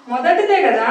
మొదటిదే కదా.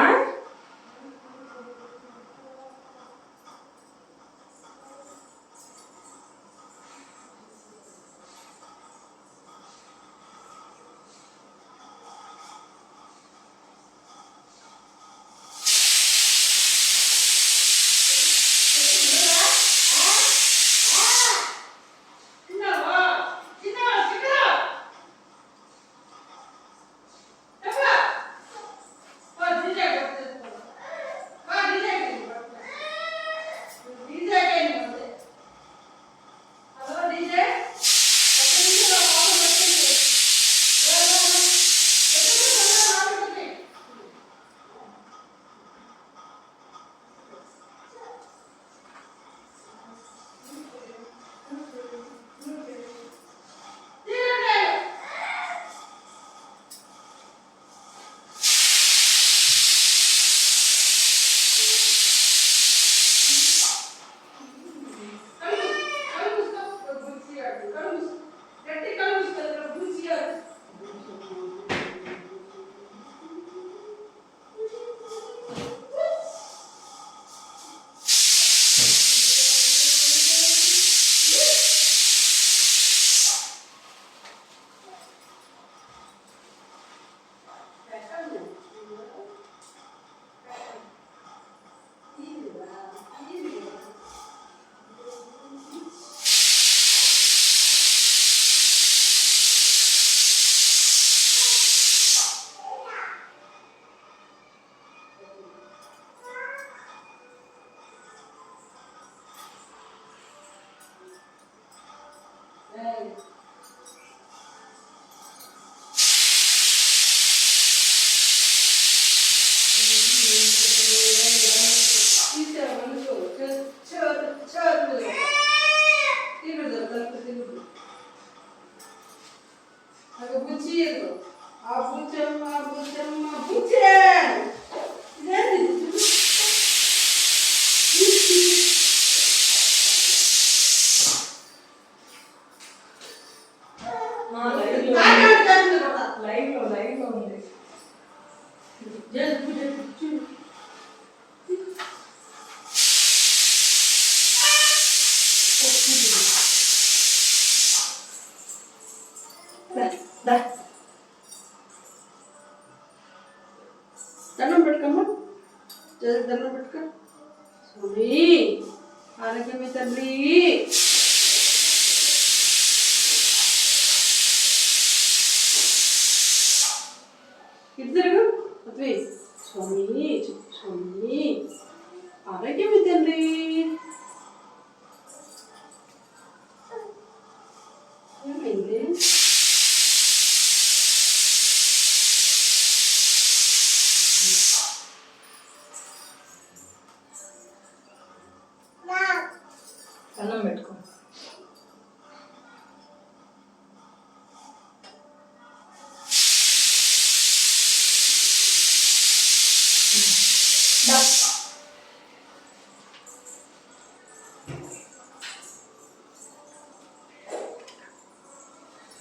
దండం పెట్టుకోమ్మా, దండం పెట్టుకో. స్వామి ఆరోగ్యమే తండ్రి. ఇద్దరు అద్వి స్వామి స్వామి ఆరోగ్యమే తండ్రి. ఏమైంది? అన్నం పెట్టుకో.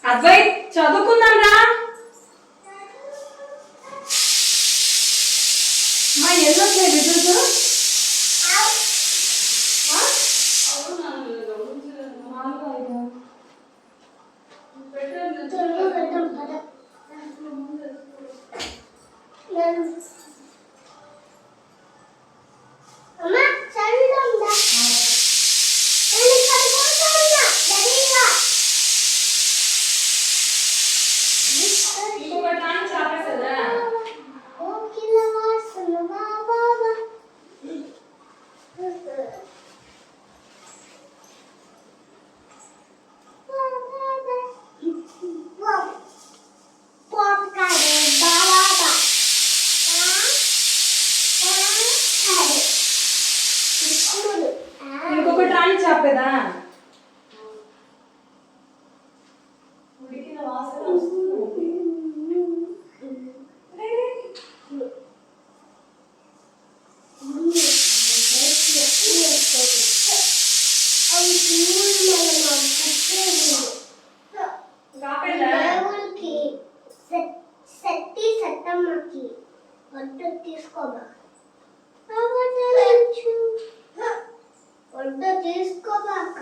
అబ్బాయి చదువుకుందాం రా. మా ఎల్లట్లేదు ఎదురు. ఇంకొకటి రాని చాపేస్తుందా? ఇంకొకటి రాని చాపేదా? ఉడికిన వాసన వస్తుంది. తీసుకోబాక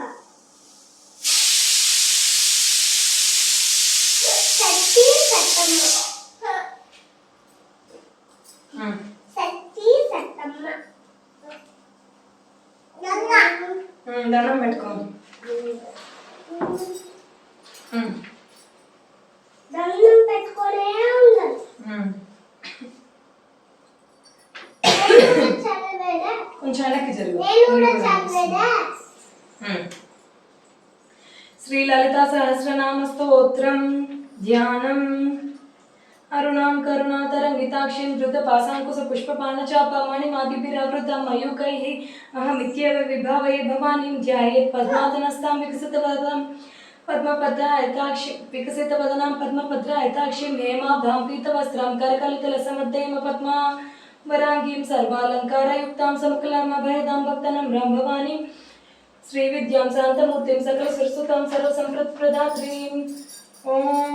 దండం పెట్టుకో. దండం పెట్టుకునే ఉండాలి. చదివేదా కొంచెం వెనక్కి జరుగు. నేను కూడా చదివేదా శ్రీ లలితా సహస్రనామ స్తోత్రం ధ్యానం. అరుణాం కరుణాతరంగితాక్షిం ధృతపాశాంకుశ పుష్పపాన చాపమణి మాదిభిరావృతం మయూకైః అహమిత్యేవ విభావయే భవానీం ధ్యాయేత్ పద్మాసనస్తాం వికసితవదనం వికసితవదనాం పద్మపత్రాయతాక్షిం హేమాభాం పీతవస్త్రాం కరకలితలసమద్దైమ పద్మా వరాంగీం సర్వాలంకారయుక్తాం సమకలామభయదాం భక్తనమ్రాం భవానీం శ్రీవిద్యాం శాంతమూర్తిం సకల సురసుతాం సర్వసంప్రదాత్రీం. ఓం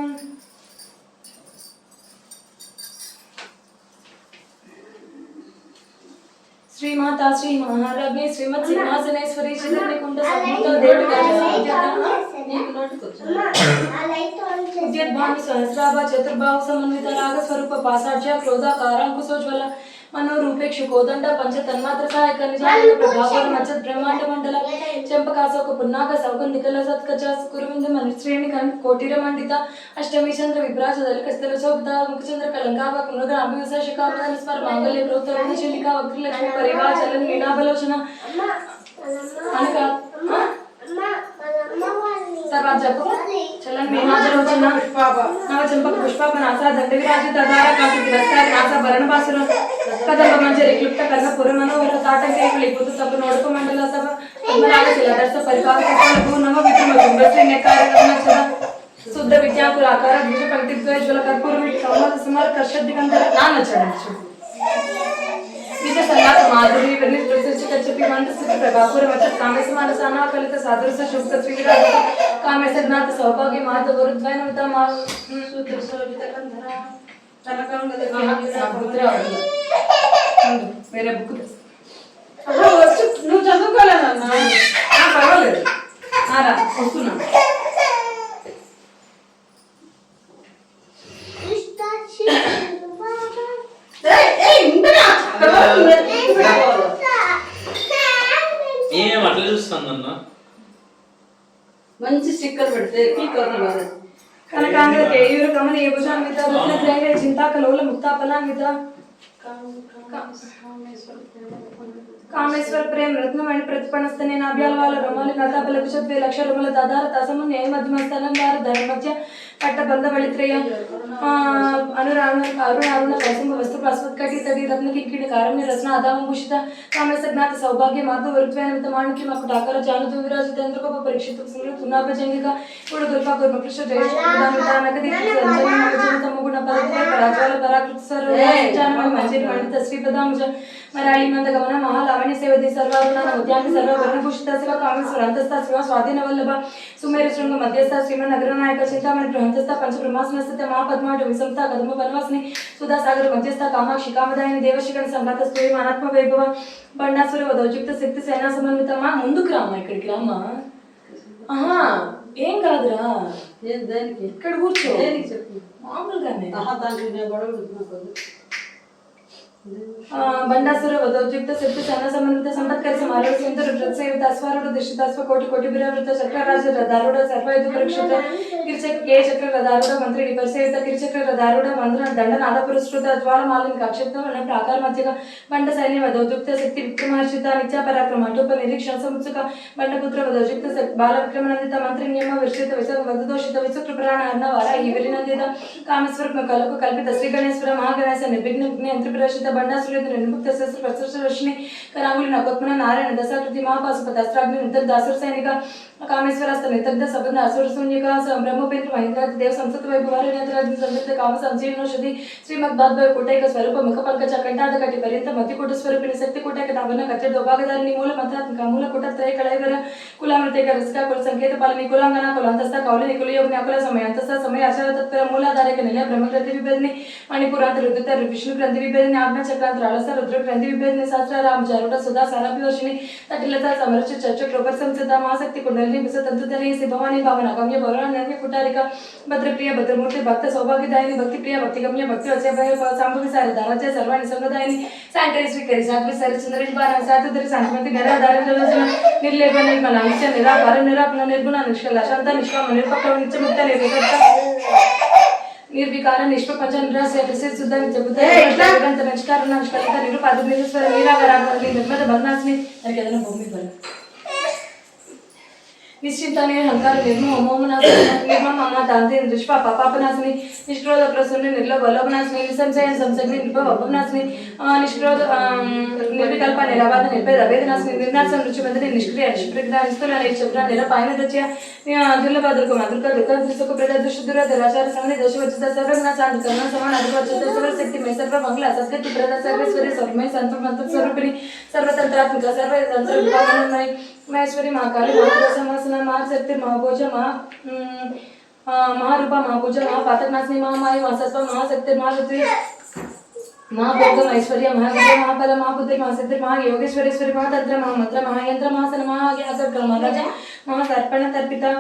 శ్రీమాతా శ్రీ మహారాజ్ఞి శ్రీమత్ సింహాసనేశ్వరి చంద్రకుంట సంభూత ఉద్యద్భాను సహస్రాభ చతుర్బాహు సమన్విత రాగ స్వరూప పాసాఢ్య క్రోధాకారాంకుశోజ్వల మనోరూపేక్షు కోదండ పంచ తన్మాత్ర సహాయక నిజాన ప్రభావర మచ్చత్ బ్రహ్మాండ మండల చెంపకాశోక పున్నాక సౌగంధికల సత్కచ కురువింద మనుశ్రేణి కోటిర మండిత అష్టమి చంద్ర విభ్రాజ దళికస్తల శోభిత ముఖచంద్ర కలంకావ కునుగ అభివిశేష కామదన స్మర మాంగళ్య ప్రోత్తరణ శలికా వక్రలక్ష్మి పరివాచలన మీనాబలోచన అనక తర్వాత చెప్పు చलन మీనాజలోచన నవ చంపక పుష్పక నాసా దండవిరాజ తదార కాకి తిరస్కార నాసా భరణ బాసుర కదంబ మంజరి క్లుప్త కర్ణ పురమనోవర తాటంకే లిపుత సభ నోడక మండల సభ పద్మరాగ శిలదర్శ పరిపాక కలభూ నమ విక్రమ గుండశ్రీ నెక్కార రత్నక్షర శుద్ధ విజ్ఞాపుర ఆకార ద్విజ పంక్తి ద్వైజ్వల కర్పూర విట్ కమల సుమార కర్షద్ దిగంధర నాన్న చరణ్ విజయ సల్లాత మాధురి విర్ని ప్రసిద్ధ కచ్చపి మంద స్థితి ప్రభాపుర వచ కామేశ మానసానా కలిత సాదృశ శుభ శ్రీరాజ కామేశ జ్ఞాత సౌభాగ్య మాధవ వరుద్వైనవిత మా సూత్ర శోభిత కంధర తనకంగద పుత్ర వేరే బుక్ వచ్చు నువ్వు చదువుకోలేదన్నా పర్వాలేదు రా వస్తున్నా ఏం అట్లా చూస్తుందన్నా మంచి స్టిక్కర్ పెడితే కనకాంగ కేయూర కమనీయ భుజాన్విత రత్నగ్రహ చింతాకలోల ముక్తాఫలాన్విత కామేశ్వర ప్రేమ రత్నమణి ప్రతిపణస్తనే నాభ్యాల వాళ్ళ రొమాలి నతాపల కుశద్వే లక్ష రొమల దాదార తసము న్యాయ మధ్యమస్థలం దార ధర మధ్య పట్ట బంధ వళిత్రయ అరుణ కసింహ వస్తు ప్రస్వత్కటి తడి రత్న కింకిడి కారణ్య రచన అదామ భూషిత కామేశ్వర జ్ఞాత సౌభాగ్య మాధవ వరుత్వైనమిత మాణిక్య మకు డాకర జానుతు విరాజితేంద్రకోప పరీక్షిత తునాభజంగిక కూడా దుర్భా గుర్మకృష్ణ జయశ్రీదానకది తమగుణ పదవి పరాజ్వాల పరాకృత సర్వ మంజరి మండిత శ్రీపదాముజ మరాళి మంద గమన మహాలావణ్య సేవది సర్వారుణ ఉద్యాన సర్వ వర్ణభూషిత శివ కామేశ్వర అంతస్థ శివ స్వాధీన వల్లభ సుమేరు శృంగ మధ్యస్థ శ్రీమన్ నగర నాయక చింతామణి బృహంతస్థ పంచ బ్రహ్మాసనస్థిత మహాపద్మాట విసంస్థ కదమ వనవాసిని సుధాసాగర మధ్యస్థ కామాక్షి కామదాయిని దేవశిఖర సంఘాత స్థూరి అనాత్మ వైభవ బండాసుర వదౌజుక్త శక్తి సేనా సమన్వితమా ముందుకు రామ్మా ఇక్కడికి రామ్మా ఆహా ఏం కాదురా దానికి ఇక్కడ కూర్చో దేనికి చెప్పు మామూలుగానే దానికి నేను గొడవ పెడుతున్నా ಬಂಡಾಸುರ ವಧೋದ್ಯುಕ್ತ ಸಿದ್ಧ ಸಣ್ಣ ಸಮನ್ವಿತ ಸಂಪತ್ಕರಿ ಸಮಾರೋಹ ಸಿಂಧು ರುದ್ರಸೇವಿತ ಅಸ್ವಾರೂಢ ದಿಶಿತಾಸ್ವ ಕೋಟಿ ಕೋಟಿ ಬಿರಾವೃತ ಚಕ್ರರಾಜ ರಥಾರೂಢ ಸರ್ವಯುಧ ಪರೀಕ್ಷಿತ ಕಿರ್ಚಕ ಚಕ್ರ ರಥಾರೂಢ ಮಂತ್ರಿ ಪರಿಸೇವಿತ ಕಿರ್ಚಕ್ರ ರಥಾರೂಢ ಮಂತ್ರ ದಂಡನಾದ ಪುರಸ್ಕೃತ ಜ್ವಾಲ ಮಾಲಿನ್ಯ ಅಕ್ಷಿಪ್ತ ಪ್ರಾಕಾರ ಮಧ್ಯಕ ಬಂಡ ಸೈನ್ಯ ವಧೋದ್ಯುಕ್ತ ಶಕ್ತಿ ವಿಕ್ರಮಹರ್ಷಿತ ನಿತ್ಯ ಪರಾಕ್ರಮ ಅಟೋಪ ನಿರೀಕ್ಷಣ ಸಂಸುಕ ಬಂಡಪುತ್ರ ವಧೋದ್ಯುಕ್ತ ಬಾಲ ವಿಕ್ರಮನಂದಿತ ಮಂತ್ರಿ ನಿಯಮ ವಿರ್ಷಿತ ವಧದೋಷಿತ ವಿಶ್ವಕೃಪರಾಣ ಅರ್ಣವಾರ ಹಿವಿರಿನಂದಿತ ಕಾಮೇಶ್ವರ ಕಲಕು ಕಲ್ಪಿತ ಶ್ರೀ ಗಣೇಶ್ವರ ಮಹಾಗಣೇಶ ನಿರ್ವಿಘ್ನ ಯಂತ್ರಪ್ರಶಿತ ಬಂಡಾಸುರ ನಿರ್ಮುಕ್ತ ಶಸ್ತ್ರ ಪ್ರಶಸ್ತ್ರ ರಶ್ಮಿ ಕರಾಂಗುಲಿ ನಕೋತ್ಮನ ನಾರಾಯಣ ದಸಾಕೃತಿ ಮಹಾಪಾಶುಪತ ಅಸ್ತ್ರಾಗ್ನಿ ನಿಂತರ ದಾಸುರ ಸೈನಿಕ ಕಾಮೇಶ್ವರಾಸ್ತ ನಿಂತರ್ದ ಸಬಂಧ ಅಸುರ ಶೂನ್ಯಕ ಬ್ರಹ್ಮಪೇಂದ್ರ ಮಹೇಂದ್ರಾದಿ ದೇವ ಸಂಸತ್ ವೈಭವಾರ ಸಮೃದ್ಧ ಕಾಮ ಸಂಜೀವನೌಷಧಿ ಶ್ರೀಮದ್ ಬಾದ್ಭಾವ ಕೋಟೈಕ ಸ್ವರೂಪ ಮುಖ ಪಂಕಜ ಕಂಠಾದ ಕಟಿ ಪರ್ಯಂತ ಮತಿಕೂಟ ಸ್ವರೂಪಿಣಿ ಶಕ್ತಿ ಕೂಟಕ ತಾವನ್ನ ಕಚ್ಚೆ ದೌಭಾಗಧಾರಿಣಿ ಮೂಲ ಮಂತ್ರಾತ್ಮಕ ಮೂಲ ಕೂಟ ತ್ರಯ ಕಳೈವರ ಕುಲಾಮೃತೇಕ ರಸಿಕ ಕುಲ ಸಂಕೇತ ಪಾಲನಿ ಕುಲಾಂಗನ ಕುಲಾಂತಸ್ಥ ಕೌಲಿನಿ ಕುಲಯೋಗ್ನಿ ಅಕುಲ ಸಮಯ ಅಂತಸ್ಥ ಸಮಯ ಆಚಾರ ತತ್ಪರ ಮೂಲಾಧಾರಕ ನಿಲಯ ಬ್ರಹ್ಮಗ್ರಂಥಿ ವಿಭೇದನೆ ಮಣಿಪುರಾಂತ ರುದ್ರತ ವಿಷ್ಣು ಗ್ರಂಥಿ ವಿಭೇದನೆ ಆಜ್ಞಾ ಚಕ್ರಾಂತರ ಅಳಸ ರುದ್ರ ಗ್ರಂಥಿ ವಿಭೇದನೆ ಶಾಸ್ತ್ರ ರಾಮ ಜಾರುಡ ಸುಧಾ ಸಾರಾಪಿ ವರ್ಷಿಣಿ ತಟಿಲತಾ ಸಮರಚ ಚರ್ಚ ಕ್ರೋಪರ್ ಸಂಸದ ಮಹಾಶಕ್ತಿ ಕುಂಡಲಿನಿ ಬಿಸ ತಂತುಧನಿ ಭವಾನಿ ಭಾವನ ಗಮ್ಯ ಭವನ ಕುಟಾರಿಕ ಭದ್ರಪ್ರಿಯ ಭದ್ರಮೂರ್ತಿ ಭಕ್ತ ಸೌಭಾಗ್ಯದಾಯಿನಿ ಭಕ್ತಿ ಪ್ರಿಯ ಭಕ್ತಿಗಮ್ಯ ಭಕ್ತಿ ವಚಯ ಸಾಂಭವಿ ಸಾರದ ರಾಜ್ಯ ಸರ್ವಾಣಿ ಸಂಗದಾಯಿನಿ ಸಾಂಕರಿ ಶ್ರೀಕರಿ ಸಾಧ್ವಿ ಸರಿ ಸುಂದರಿ ಬಾರ ಸಾತುದರಿ ಶಾಂತಿಮತಿ ನಿರಾಧಾರ ನಿರ್ಲೇಪ ನಿರ್ಮಲ ನಿತ್ಯ ನಿರಾಕಾರ ನಿರಾಪನ ನಿರ್ಗುಣ ನಿಷ್ಕಲ ಶಾಂತ ನಿಷ್ಕಾಮ ನಿರ್ಪಕ್ವ ನಿತ್ಯ ಮುಕ್ತ ನಿರ್ವಿಕಟ ನಿರ್ವಿಕಾರ ನಿಷ್ಪಂಚ ನಿರಾಸೆ ಶುದ್ಧ ನಿತ್ಯ ಬುದ್ಧ ನಮಸ್ಕಾರ ನಮಸ್ಕಾರ ನಿರುಪಾದ ನಿರೀಶ್ವರ ನೀರಾಗರ ನಿರ್ಮದ ಭಗ್ನಾಸ್ಮಿ ನನಗೆ ಅದನ್ನು ಭೂಮಿ ಬರ निश्चिंताने हंकार निर्मम निर्मम दांते दृष्पा पापापनाशनी निष्क्रोध प्रसन्न निर्लोभ लोभनाशनी निसंशय संसग्नि निर्भव अपनाशनी निष्क्रोध निर्विकल्प निराबाध निर्भेद अभेदनाशनी निर्नाशन रुचिबंधनी निष्क्रिय निष्प्रज्ञा निस्तुल निश्चब्र निरपायन दच्य दुर्लभ दुर्ग मातृक दुःख दृश्यक प्रद दृश्य दुर दराचार संगनि दशवचित सर्वज्ञ शांत कर्ण समान अधिवचित सर्वशक्ति में सर्व मंगल सत्य प्रद सर्वेश्वरी सर्वमय संत मंत्र स्वरूपिणी सर्वतंत्रात्मिक सर्वतंत्र विभागमय महेश्वरी महाकाली महासना महाशक्ति महाभोज महारूपा महापूजा महापातकनाशिनी महामाई महासत्व महाशक्ति महारुद्री महाभोगम ऐश्वर्य महाविद्या महाफल महाबुद्धि महासिद्धि महायोगेश्वरेश्वरी महातंत्र महामंत्र महायंत्र महासन महाज्ञाकर महाराज महासर्पण तर्पिता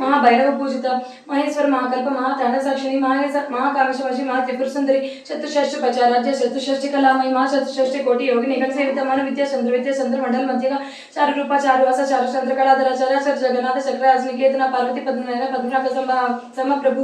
महाभैरव पूजित महेश्वर महाकल्प महातांडव साक्षिणी महाकामेश्वरी महात्रिपुर सुंदरी चतुष्षष्टि पचाराज्य चतुष्षष्टि कलामयी महाचतुष्षष्टि कोटि योगिनी गण सेवित मन विद्या चंद्र मंडल मध्यका चारु रूपा चारु वासा चारु चंद्र कलाधर चराचर जगन्नाथ चक्राज निकेतन पार्वती पद्मनयन पद्मनाभ सम प्रभु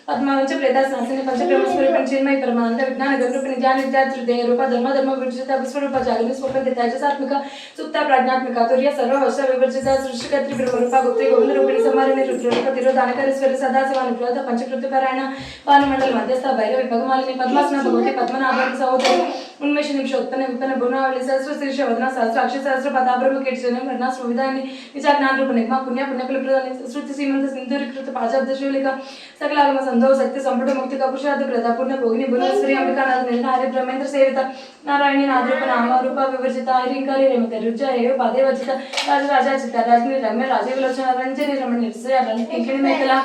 पद्मावंच प्रेदास नासिनी पंचब्रह्मस्वरूपिणी चिन्मयी परमानंद विज्ञान गणरूपिणी ज्ञान विद्या त्रिदेह रूपा धर्म विवर्जिता विश्वरूपा जागृति स्वप्न तेजसात्मिका सुप्ता प्राज्ञात्मिका तुर्य सर्व वर्ष विवर्जिता सृष्टिकर्त्री ब्रह्मरूपा गुप्ते गोविंद रूपिणी समारिणी रुद्ररूप तिरोधानकरेश्वरी सदाशिवानुग्रह पंचकृत्यपरायण भानुमंडल मध्यस्थ भैरवी भगमालिनी पद्मासना भगवती पद्मनाभन सहोदरी उन्मेष निमिष उत्पन्न विपन्न गुणावली सहस्र शीर्ष वदना सहस्र अक्षर सहस्र पदाब्रह्म कीर्तन घटना स्मृदायिनी निजा ज्ञान रूप निगमा पुण्य पुण्यकुल प्रदानी श्रुति सीमंत सिंधुरीकृत पाजाब्द शिवलिका सकलागम संधो शक्ति संपुट मुक्ति कपुषाद प्रदा पुण्य भोगिनी भुवनेश्वरी अंबिकानाथ निर्णय हरि ब्रह्मेंद्र सेवित नारायणी नादरूप नामरूप विवर्जिता हरिंकारी रेमते रुच हेव पादे वर्जित राजा चित्ता राजनी रम्य राजीव लोचन रंजनी रमण निर्सय रणी किंकिणी मेखला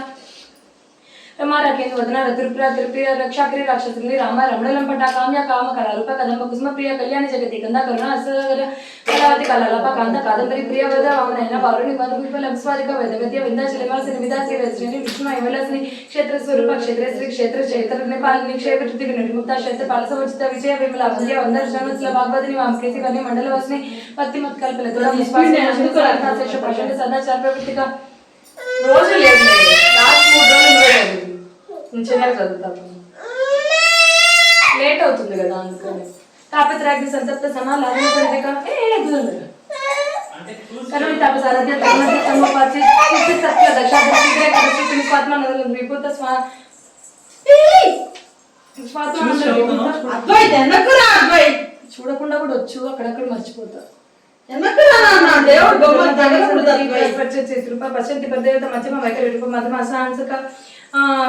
रमा राकेंद्र वदना रतुप्रिया त्रिप्रिया रक्षाकरी राक्षसनी रामा रमणलंपटा काम्या काम करारूप कदंब कुसुम प्रिय कल्याणी जगति गंधा करुणा असगर कलावती कलालपा कांता कादंबरी प्रिय वद वामनयन पारुणी पदविपल स्वादिक वेदगत्य विंध्याचलमासिनी विदासी रजनी विष्णु ऐवलसनी क्षेत्र स्वरूप क्षेत्रश्री क्षेत्र क्षेत्र नेपालिनी क्षेत्र पृथ्वी निर्मुक्ता क्षेत्र पालसवचित विजय विमला वंद्य वंदर जनवत्सल भागवतिनी वामकेसी कन्या मंडलवासिनी भक्तिमत कल्पले दुरा निष्पादिनी शेष प्रचंड सदाचार प्रवृत्तिका రోజు లేదు లాస్ట్ 3 రోజులు చిన్నగా చదువుతాను లేట్ అవుతుంది కదా అందుకని తాపత్రాగ్ని సంతప్త సమాలాభన పరిధిక కరుణ తాపసారథ్య ధర్మధ్య సమపాచి చిత్త సత్య దశాబ్ది కరచి స్వాత్మ నదల విభూత స్వాత్మ అద్వైత ఎన్నకురా అద్వైత చూడకుండా కూడా వచ్చు అక్కడక్కడ మర్చిపోతా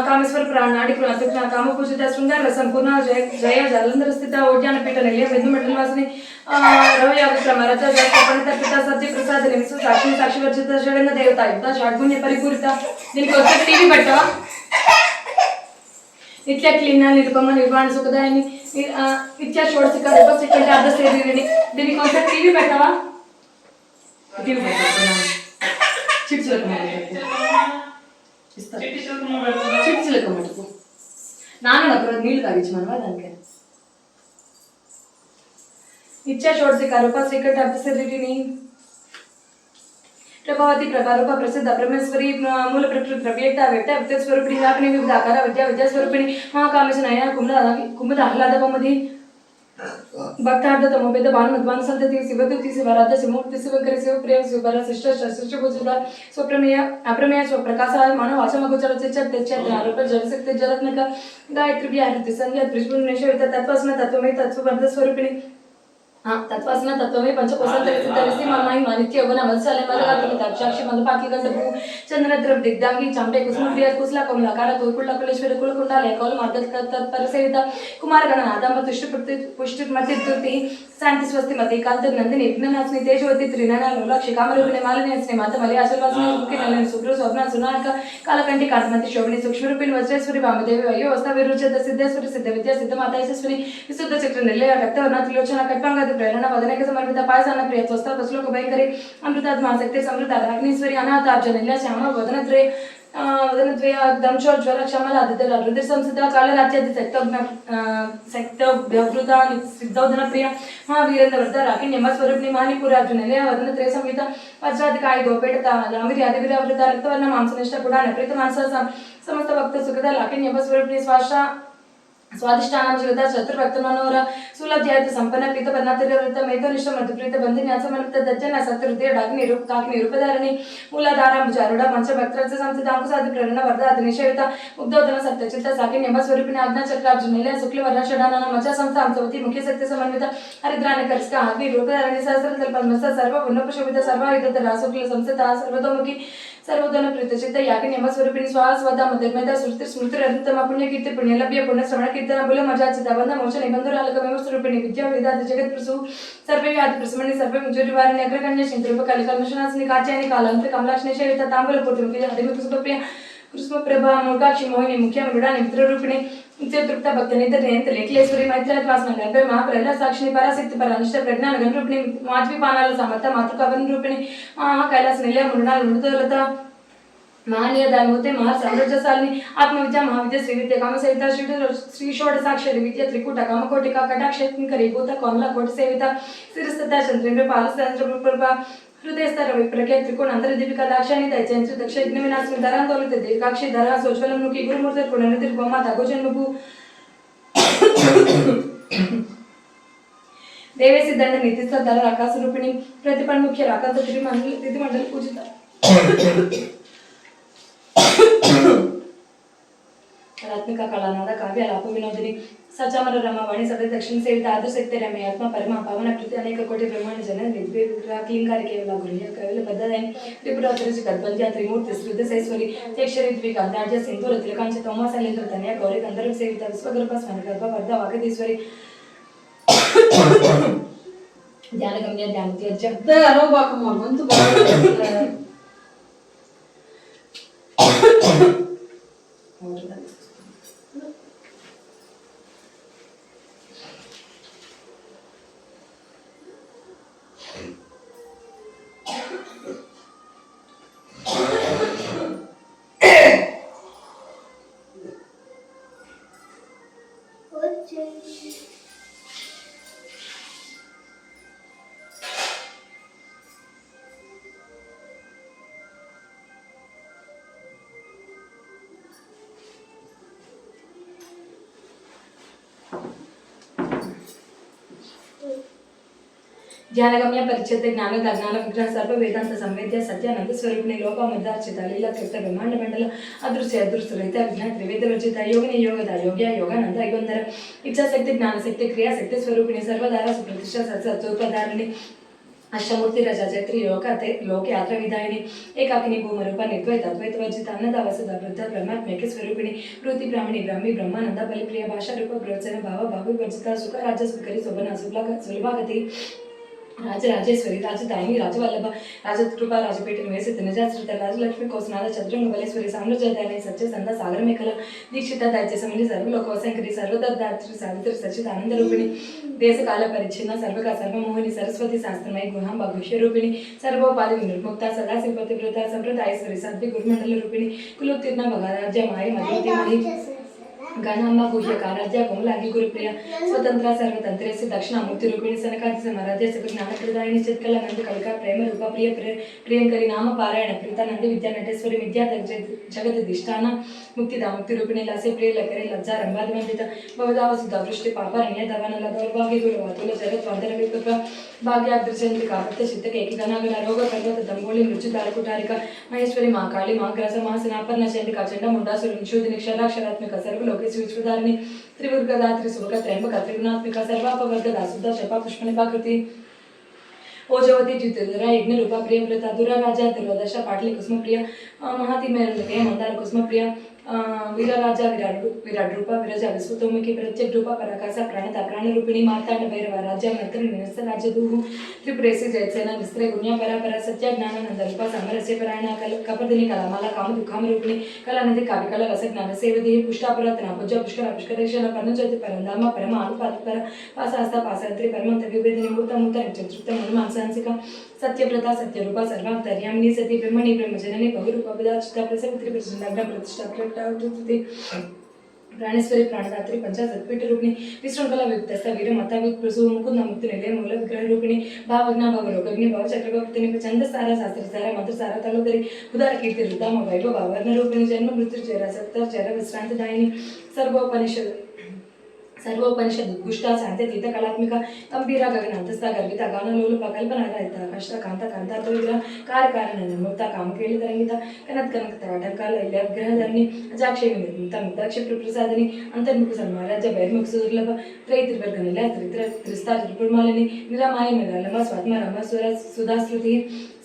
कामेश्वर प्राणाड़ी काम पूजित श्रृंगार संपूर्ण जय जलंधर स्थित ओड्यानपीठ निलय बिंदु मंडल वासिनी रवयोग महाराज पिता सत्य प्रसाद निमिष साक्षी साक्षी वर्जित षडंग देवता युक्त षड्गुण्य परिपूरित దీనికి ఒక టీవీ పెట్టవా నిత్య క్లీన నిరుపమ నిర్వాణ సుఖదాయిని నిత్య షోడశిక ఉపశిఖ అర్ధ శరీరిని దీనికి ఒక టీవీ పెట్టవా టీవీ పెట్టవా చిట్చులకు చిట్చులకు మటుకు నాన్న అప్పుడు నీళ్లు తాగించమనవా దానికి ఇచ్చా షోడ్సి కరూప శ్రీకట అభిసరిని ప్రభావతి ప్రకారూప ప్రసిద్ధ బ్రహ్మేశ్వరి మూల ప్రకృతి ప్రవ్యక్త వ్యక్త వ్యక్త స్వరూపిణి వ్యాపిని వివిధ ఆకార విద్యా స్వరూపిణి మహాకామేశ నయన కుముద ఆహ్లాద బొమ్మది భక్తార్థ తమ పెద్ద భానుమధ్వాన సంతతి శివదూతి శివరాధ శివమూర్తి శివకరి శివప్రియ శివర శిష్ట శిష్టభుజుల స్వప్రమేయ అప్రమేయ స్వప్రకాశ మానవ వాచమగోచర ఆరోప జలశక్తి జలత్నక గాయత్రి వ్యాహృతి సంధ్య త్రిశూల్ నిషేవిత తత్వస్న తత్వమే తత్వవర్ధ స్వరూపిణి తత్వాసన తత్వమే పంచకోశాలు తెలిసి మన్మాయి మానిత్య యౌవన మత్స్యాలయ మదగాత్మ తక్షాక్షి మందపాకి గంధపు చంద్రద్రవ దిగ్దాంగి చంపే కుసుమ ప్రియ కుశల కమలాకార తోకుళ్ళ కులేశ్వరి కులకుండ లేకౌలు మార్గ తత్పరసేవిత కుమారగణ నాదాంబ పుష్టి మతిర్తుతి శాంతి స్వస్తి మతి కాంత నందిని విఘ్ననాశిని తేజవతి త్రినయన లోలాక్షి కామరూపిణి మాలిని స్నేమాత మలి ఆశీర్వాసన ముఖి నల్లని శుభ్ర స్వప్న సునాక కాలకంఠి కాంతమతి శోభిని సూక్ష్మరూపిణి వజ్రేశ్వరి వామదేవి అయ్యో వస్త విరుచత సిద్ధేశ్వరి సిద్ధ విద్యా సిద్ధ మాతేశ్వరి విశుద్ధ చక్ర నిలయ రక్తవర్ణ త్రిలోచన కట్పాంగ ప్రేరణ వదనక సమర్పిత పాయసాన ప్రియ స్వస్థ పశులోక భయంకరి అమృతాత్మ శక్తి సమృత అగ్నిశ్వరి అనాథార్జన శ్యామ వదనత్రే వదనత్రయ దంశోజ్వల క్షమల అదితర రుద్ర సంస్థ కాళరాజ్యాది శక్తవ్యవృత సిద్ధోదన ప్రియ మహావీరేంద్ర వృత రాకిణ్యమ స్వరూపిణి మహానిపురార్జున నిలయ వదనత్రయ సంహిత వజ్రాధికాయ గోపేట దామిరి అధివిరవృత రక్తవర్ణ మాంసనిష్ట కూడా నప్రీత మానస సమస్త భక్త సుఖద లాకిణ్యమ స్వరూపిణి स्वादिष्टानां जगदा चतुर्भक्त मनोहर सुलभ्यायत संपन्न प्रीत पन्नातिरवृत मेधनिष्ठ मधुप्रीत बंधि न्यासमनुत दज्जन सत्तृदय डाग्नि काकि निरूपधारिणि मूलाधारा भुजारूढ पंचभक्त्रच संसितांकुसादि प्रेरणा वरदा निषेविता उद्धवतन सत्यचित्त साकि नियम स्वरूपिणी आज्ञा चक्रार्जुन निलय शुक्ल वर्ణ षडानन मचा संस्था अंसवती मुख्य शक्ति समन्वित हरिद्राणि करिष्क आग्नि रूपधारिणि सहस्रदल पद्मस्थ सर्व पुण्यपुशोभित सर्वायुध रासुक्ल संस्था सर्वतोमुखी सर्वोदन प्रीत चित्त याकि नियम स्वरूपिणी स्वास्वदा मधुर्मेधा श्रुति स्मृति रहितम पुण्य कीर्ति पुण्यलभ्य पुण्य श्रवण कीर्तन बुल मजा चिदाबंध मोक्ष निबंधुरालक मेव स्वरूपिणी विद्या वेदादि जगत प्रसु सर्वे व्याधि प्रसमणि सर्वे मुजूरि वारिणि अग्रगण्य चिंतरूप कलिकल्मषनाशिनि कात्यायनि कालांत कमलाक्षिणी शेविता तांबूल पूर्तिमुखी हरिम कुसुमप्रिय कृष्ण प्रभा मूकाक्षि मोहिनी मुख्य मृडानि मित्ररूपिणी नित्य तृप्त भक्त नित्य जयंत लेखलेश्वरी मैत्रिवासन नगर महाप्रहला साक्षिणी पराशक्ति परानिष्ठ प्रज्ञान गण रूपिणी माध्वी पानाल समर्थ मातृकवन रूपिणी महा कैलास निलय मृणाल मृदुलता महानीय दायमूर्ति महासाम्राज्यशालिनी आत्मविद्या महाविद्या श्रीविद्या काम सहिता श्री षोडशाक्षरी विद्या त्रिकूट कामकोटिका कटाक्षरी भूत कमला कोटि सेविता शिरस्तता चंद्रेन्द्र पालचंद्र प्रभा हृदयस्तर विप्रज्ञ त्रिकोण अंतर दीपिका दाक्षायणी दैत्यंत्र दक्ष यज्ञ विनाशनी धरांदोलित दीर्घाक्षी धरा सोज्वलमुखी गुरुमूर्ति पुनर्निधि गोमा तागोजन्मभू देवेसी दंड नीतिस्थ धर आकाश रूपिणी प्रतिपन्मुख्य राकांत तिथि मंडल पूजिता रात्मिका कलानाद काव्य लाभ विनोदिनी सचामर रमावाणी सदा दक्षिण सेवित आदर्शक्ति रमे आत्मा परमा पावन प्रति अनेक कोटि ब्रह्मांड जन क्लींगार केवल गुरुय कविल बद्धदैन त्रिपुरात्रिज गद्वंद्या त्रिमूर्ति श्रुतसेश्वरी चक्षरी द्विकांतार्य सिंधुर तिलकांच तोमा शैलेंद्र तनया गौरी गंधर्व सेवित विश्वगर्भ स्वर्णगर्भ वर्ध वागदीश्वरी ध्यानगम्य ध्यानती जगद अनुभव मंतु ध्यानगम्य परिचित ज्ञान ज्ञान विग्रह सर्व वेदांत संवेद्य सत्यानंद स्वरूपिणी लोक मध्यार्चित लीला कृत ब्रह्मांड मंडल अदृश्य अदृश्य रहित विज्ञान त्रिवेद वर्जित योगिनी योगदा योग्य योगानंद योगंधर इच्छा शक्ति ज्ञान शक्ति क्रिया शक्ति स्वरूपिणी सर्वधारा सुप्रतिष्ठा सत्सत्वप्रधारिणी अष्टमूर्ति रजाचैत्री लोक यात्रा विधायिनी एकाकिनी भूमरूप निर्द्वैत अद्वैत वर्जित अन्नदा वसुधा वृद्ध ब्रह्मात्मक स्वरूपिणी वृत्ति ब्राह्मणी ब्राह्मी ब्रह्मानंद बलिप्रिय भाषा रूप ब्रोचन भाव भावी वर्जिता सुख राज्य सुखरी शोभना सुलभागति राजराजेश्वरी राजदायिनी राजवल्लभ राजकृपा राजपेट निवेशित निजाश्रित राजलक्ष्मी कोसनाद चतुरंग बलेश्वरी साम्राज्यदायिनी सच्चिदानंद सागर मेखला दीक्षित दैत्यसमिनी सर्वलोकवशंकरी सर्वदत्तात्री सावित्री सच्चिदानंद रूपिणी देश काल परिच्छिन्न सर्वका सर्वमोहिनी सरस्वती शास्त्रमयी गुहांबा घोष्यरूपिणी सर्वोपाधि विनिर्मुक्ता सदाशिव पतिव्रता संप्रदायेश्वरी सद्भि गुरुमंडल रूपिणी कुलोत्तीर्ण भगाराज्य माई मधुमती ఘనమ్మ గుహ్య కారాధ్య కోమలాంగి గురుప్రియ స్వతంత్ర సర్వతంత్రేసి దక్షిణామూర్తి రూపిణి సనకాది సమరాధ్య సకల జ్ఞానప్రదాయిని చిత్కల నంది కలిక ప్రేమ రూప ప్రియ ప్రియంకరి నామ పారాయణ ప్రీత నంది విద్యా నటేశ్వరి విద్యా జగతి దిష్టాన ముక్తిదా ముక్తి రూపిణి లాసే ప్రియ లకరి లజ్జా రంగాది వందిత భవదావ సుధా వృష్టి పాపరణ్య ధవనల దౌర్భాగ్య వాతుల జగత్ వందన వికృత భాగ్యాగ్రచంద్రి కాపత్య చిత్త కేకి గణాగణ రోగ పర్వత దంబోళి మృత్యు తారకుటారిక మహేశ్వరి మా కాళి మా గ్రస మా సినాపర్ణ చండికా చండ ముండాసురు నిషూదిని క్షరాక్షరాత్మిక సర్వలోకి విశ్వధారిణి త్రివర్గదాత్రి సుభగ త్రయంబక త్రిగుణాత్మిక సర్వాపవర్గదా సుధా శప పుష్పనిపాకృతి ओजवती ज्योतिर्धरा यज्ञ रूपा प्रिय व्रता दुरा राजा दुर्वादश पाटली कुसुम प्रिय महाति मेरुलय मंदार कुसुम प्रिय वीर राजा विराट रूपा विरजा विश्वतोमुखी प्रत्येक रूपा पराकाश प्राणता प्राण रूपिणी मार्तांड भैरव राज्य मर्तनी निरस्त राज्य दूह त्रिपुरेसी जयसेना विस्त्रे गुण्या परापरा सत्य ज्ञान नंद रूपा सामरस्य परायण कपर्दिनी कलामाला काम दुखाम रूपिणी कला नदी काव्य कला रस ज्ञान सेवदी पुष्टापुरातना भुज पुष्कर पुष्करेश्वर पर्णज्योति परंदाम परम अनुपात पर पासास्ता पासंत्री परमंत विभेदिनी मूर्त मूर्त नित्यतृप्त मनमांसांसिका सत्यव्रता सत्यरूपा सर्वांतर्यामिनी सती ब्रह्मणि ब्रह्मजननी बहुरूपा विदाचिता प्रसवित्री प्रचंडाग्र प्रतिष्ठा प्राणेश्वरी प्राणदात्री पंचाशत्पीठ रूपिणी विशृंखला वियुक्तस्थ वीर माता प्रसू मुकुंद मुक्ति निलय मूल विग्रह रूपिणी भावज्ञ भवरोगग्नि भव चक्रवर्तिनी छंद सारा शास्त्र सारा मंत्र सारा तलोदरी उदार कीर्ति रुद्धाम वैभव भावर्ण रूपिणी जन्म मृत्यु चेरा सत्तर चेरा विश्रांतिदायिनी सर्वोपनिषद उद्घुष्टा शांति तीत कलात्मिक गंभीरा गगनांतस्था गर्भिता गानलोलुप कल्पनारहित कष्ट कांत कांतार्थ विग्रह कार्यकारण निर्मुक्ता कामकेली तरंगिता कनक कनक तराटंका लैल्य विग्रहधरणी अजाक्षय निर्मिता मुक्ताक्ष प्रसादिनी अंतर्मुख सन्माराज्य बहिर्मुख सुदुर्लभ त्रय त्रिवर्ग निलय त्रिस्ता त्रिपुरमालिनी निरामाय निरालंब स्वात्मा राम सुधास्रुति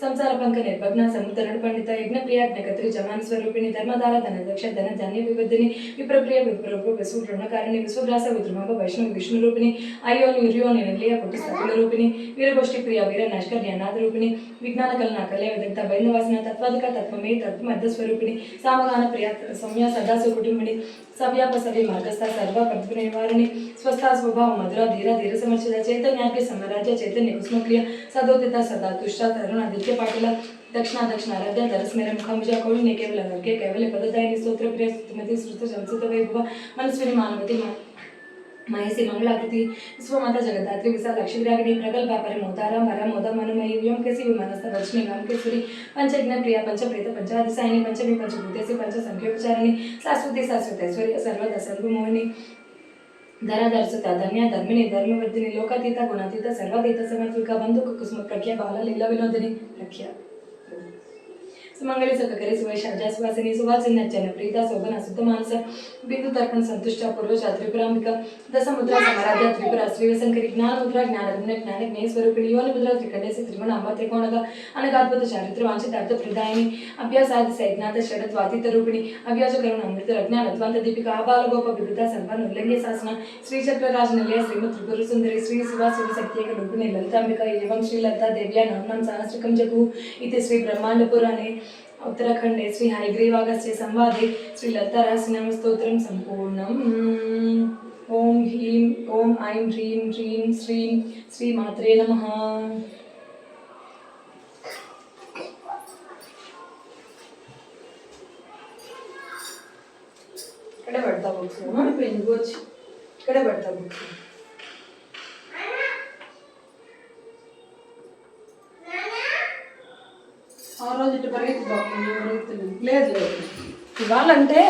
संसार पंक निर्भग्न समुद्रण पंडित यज्ञ प्रिया ज्ञकत्री जमान स्वरूपिणी धर्मधारा धनदक्ष धन धान्य विवर्धिनी विप्रप्रिय विप्ररूप विश्व ऋणकारिणी विश्वव्रास विद्रुमाभ वैष्णव विष्णु रूपिणी आयोन यूरियोन निलय पुट्ट सकुल रूपिणी वीरगोष्ठी प्रिय वीर नष्कर ज्ञानाद रूपिणी विज्ञान कलना कलय विदग्ध वैन्यवासना तत्वाधिक तत्वमे तत्व मध्य स्वरूपिणी सामगान प्रिया सौम्या सदासु कुटुंबिनी सव्याप सव्य मार्गस्थ सर्व प्रतिपुर निवारिणी स्वस्था स्वभाव मधुरा धीरा धीर समर्चित चैतन्याग्नि समराज्य चैतन्य कुसुम प्रिय सदोदिता सदा तुष्टा तरुण आदित्य पाटिल दक्षिण आराध्य धरस्मेर मुखांबुज कौलिने केवल अर्घ्य कैवल्य पददायिनी स्तोत्र प्रिय स्तुतिमती श्रुत संस्कृत वैभव मनस्विनी मानवती महेशी मंगलाकृति विश्वमाता जगदात्री विशालाक्षी विरागिणी प्रगल्भा परमोदारम परमोदा मनुमयी व्योमकेशी विमानस्थ वज्रनी गामकेश्वरी पंचज्ञ प्रिया पंचप्रेत पंचादिशायिनी पंचमी पंचभूतेशी पंचसंख्योपचारिणी शाश्वती शाश्वतैश्वर्य सर्वदा सर्वमोहिनी धराधरसुता धन्या धर्मिणी धर्मवर्धिनी लोकातीता गुणातीता सर्वातीत समर्पिका बंधुक कुसुम प्रख्या बाला लीला विनोदिनी प्रख्या सुमंगली सककरी सुवैशाजा सुवासिनी सुवासिन्यज्जन प्रीता शोभना सुतमानस बिंदु तर्पण संतुष्टा पूर्वजा त्रिपुरांबिका दशमुद्रा समाराध्य त्रिपुरा श्रीवशंकरी ज्ञान मुद्रा ज्ञानरत्न ज्ञानज्ञ स्वरूपिणी योनि मुद्रा त्रिकंडेसी त्रिगुणांब त्रिकोणग अनगाद्भुत चारित्र वांछितार्थ प्रदायिनी अभ्यासादि सैज्ञात षडत्वातीत रूपिणी अव्याज करुण अमृत अज्ञान अद्वांत दीपिका आबाल गोप विविधा सर्वान उल्लंघ्य शासना श्री चक्रराज निलय श्रीमद त्रिपुर सुंदरी श्री शिवा शिवशक्ति रूपिणी ललितांबिका एवं श्री ललिता देव्या नाम सहस्रकं जगु इति श्री ब्रह्मांड पुराणे उत्तराखंडे श्री हयग्रीवागस्त्य संवादे श्री ललिता रहस्यनाम स्तोत्रम संपूर्णम् ओम ह्रीं ओम ऐं ह्रीं ह्रीं श्रीं श्री मात्रे नमः। कड़े बढ़ता बुक्स पेन गोच कड़े बढ़ता बुक्स ఆ రోజు ఇటు పరిగెత్తి లేదు లేదు ఇవాళంటే